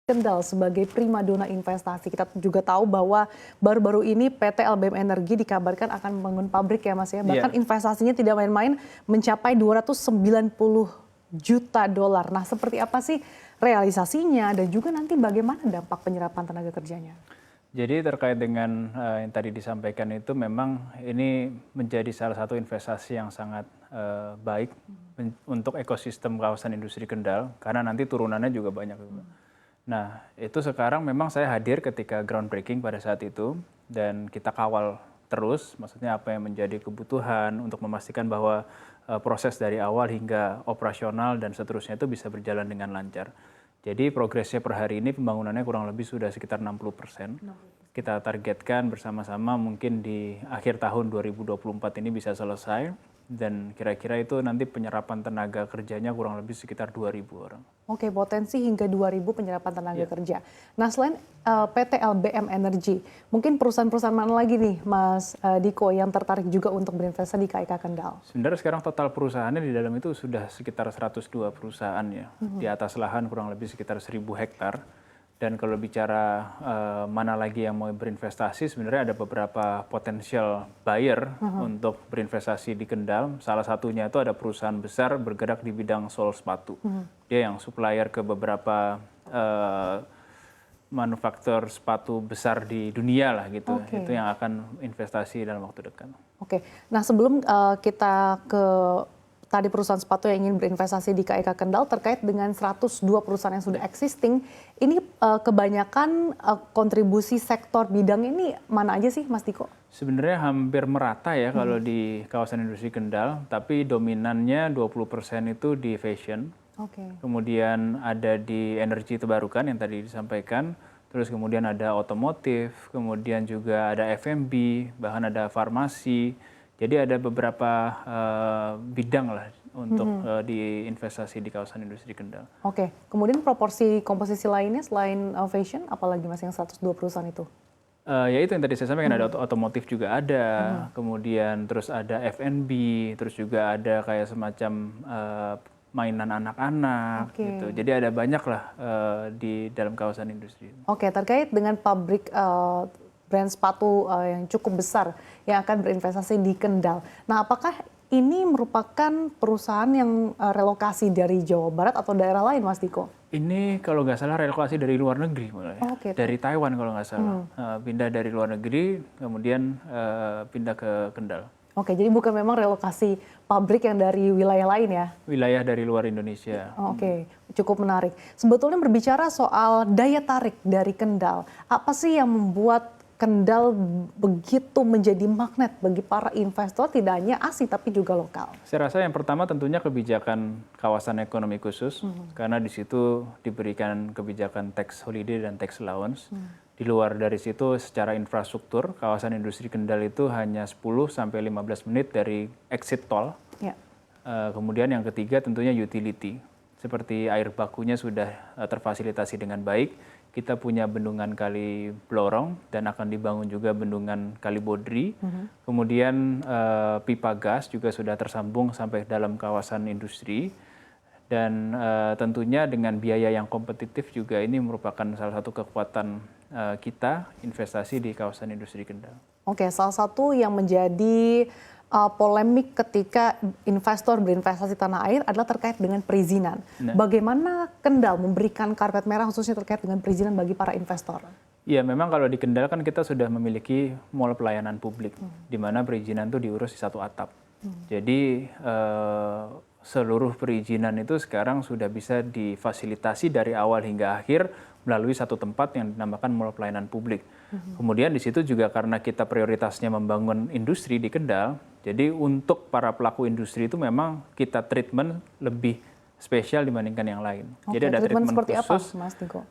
Kendal sebagai primadona investasi. Kita juga tahu bahwa baru-baru ini PT LBM Energi dikabarkan akan membangun pabrik ya Mas ya. Bahkan investasinya tidak main-main mencapai 290 juta dolar. Nah, seperti apa sih realisasinya dan juga nanti bagaimana dampak penyerapan tenaga kerjanya? Jadi terkait dengan yang tadi disampaikan itu memang ini menjadi salah satu investasi yang sangat baik untuk ekosistem kawasan industri Kendal karena nanti turunannya juga banyak. Nah, itu sekarang memang saya hadir ketika groundbreaking pada saat itu dan kita kawal terus, maksudnya apa yang menjadi kebutuhan untuk memastikan bahwa proses dari awal hingga operasional dan seterusnya itu bisa berjalan dengan lancar. Jadi progresnya per hari ini pembangunannya kurang lebih sudah sekitar 60%. Kita targetkan bersama-sama mungkin di akhir tahun 2024 ini bisa selesai. Dan kira-kira itu nanti penyerapan tenaga kerjanya kurang lebih sekitar 2.000 orang. Oke, potensi hingga 2.000 penyerapan tenaga kerja. Nah, selain PT LBM Energi, mungkin perusahaan-perusahaan mana lagi nih Mas Diko yang tertarik juga untuk berinvestasi di KIK Kendal? Sebenarnya sekarang total perusahaannya di dalam itu sudah sekitar 102 perusahaan ya. Di atas lahan kurang lebih sekitar 1.000 hektar. Dan kalau bicara mana lagi yang mau berinvestasi, sebenarnya ada beberapa potensial buyer untuk berinvestasi di Kendal. Salah satunya itu ada perusahaan besar bergerak di bidang sol sepatu. Dia yang supplier ke beberapa manufaktur sepatu besar di dunia lah gitu. Itu yang akan investasi dalam waktu dekat. Oke, nah sebelum kita ke tadi perusahaan sepatu yang ingin berinvestasi di KIK Kendal terkait dengan 102 perusahaan yang sudah existing, ini kebanyakan kontribusi sektor bidang ini mana aja sih Mas Diko? Sebenarnya hampir merata ya kalau di kawasan industri Kendal, tapi dominannya 20% itu di fashion. Kemudian ada di energi terbarukan yang tadi disampaikan, terus kemudian ada otomotif, kemudian juga ada F&B, bahkan ada farmasi. Jadi ada beberapa bidang lah untuk diinvestasi di kawasan industri Kendal. Oke, kemudian proporsi komposisi lainnya selain fashion, apalagi Mas yang 102 perusahaan itu? Ya itu yang tadi saya sampaikan, ada otomotif juga ada, kemudian terus ada F&B, terus juga ada kayak semacam mainan anak-anak gitu. Jadi ada banyak lah di dalam kawasan industri. Oke, terkait dengan pabrik brand sepatu yang cukup besar yang akan berinvestasi di Kendal. Nah, apakah ini merupakan perusahaan yang relokasi dari Jawa Barat atau daerah lain, Mas Diko? Ini kalau nggak salah relokasi dari luar negeri, dari Taiwan kalau nggak salah. Pindah dari luar negeri, kemudian pindah ke Kendal. Oke, jadi bukan memang relokasi pabrik yang dari wilayah lain ya? Wilayah dari luar Indonesia. Oke, cukup menarik. Sebetulnya berbicara soal daya tarik dari Kendal, apa sih yang membuat Kendal begitu menjadi magnet bagi para investor, tidak hanya asing tapi juga lokal? Saya rasa yang pertama tentunya kebijakan kawasan ekonomi khusus, karena di situ diberikan kebijakan tax holiday dan tax allowance. Di luar dari situ secara infrastruktur, kawasan industri Kendal itu hanya 10-15 menit dari exit tol. Kemudian yang ketiga tentunya utility. Seperti air bakunya sudah terfasilitasi dengan baik. Kita punya bendungan Kali Blorong dan akan dibangun juga bendungan Kali Bodri. Kemudian pipa gas juga sudah tersambung sampai dalam kawasan industri. Dan tentunya dengan biaya yang kompetitif juga ini merupakan salah satu kekuatan kita investasi di kawasan industri Kendal. Oke, salah satu yang menjadi polemik ketika investor berinvestasi tanah air adalah terkait dengan perizinan. Bagaimana Kendal memberikan karpet merah khususnya terkait dengan perizinan bagi para investor? Ya, memang kalau di Kendal kan kita sudah memiliki mall pelayanan publik, di mana perizinan itu diurus di satu atap. Jadi seluruh perizinan itu sekarang sudah bisa difasilitasi dari awal hingga akhir melalui satu tempat yang dinamakan mall pelayanan publik. Kemudian di situ juga karena kita prioritasnya membangun industri di Kendal, jadi untuk para pelaku industri itu memang kita treatment lebih spesial dibandingkan yang lain. Jadi ada treatment khusus apa, Mas Diko?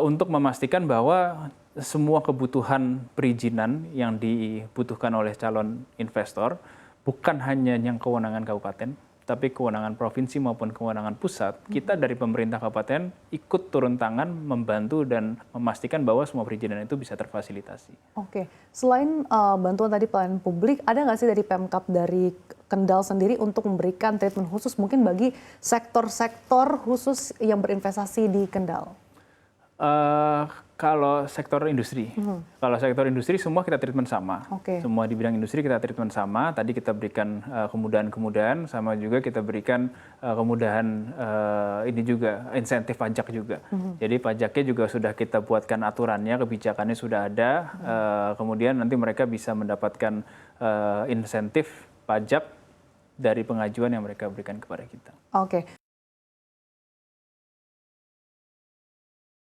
Untuk memastikan bahwa semua kebutuhan perizinan yang dibutuhkan oleh calon investor bukan hanya yang kewenangan kabupaten, tapi kewenangan provinsi maupun kewenangan pusat, kita dari pemerintah kabupaten ikut turun tangan membantu dan memastikan bahwa semua perizinan itu bisa terfasilitasi. Oke, selain bantuan tadi pelayanan publik, ada nggak sih dari Pemkab dari Kendal sendiri untuk memberikan treatment khusus mungkin bagi sektor-sektor khusus yang berinvestasi di Kendal? Kalau sektor industri, semua kita treatment sama. Oke. Semua di bidang industri kita treatment sama. Tadi kita berikan kemudahan-kemudahan, sama juga kita berikan kemudahan ini juga insentif pajak juga. Jadi pajaknya juga sudah kita buatkan aturannya, kebijakannya sudah ada. Kemudian nanti mereka bisa mendapatkan insentif pajak dari pengajuan yang mereka berikan kepada kita. Oke.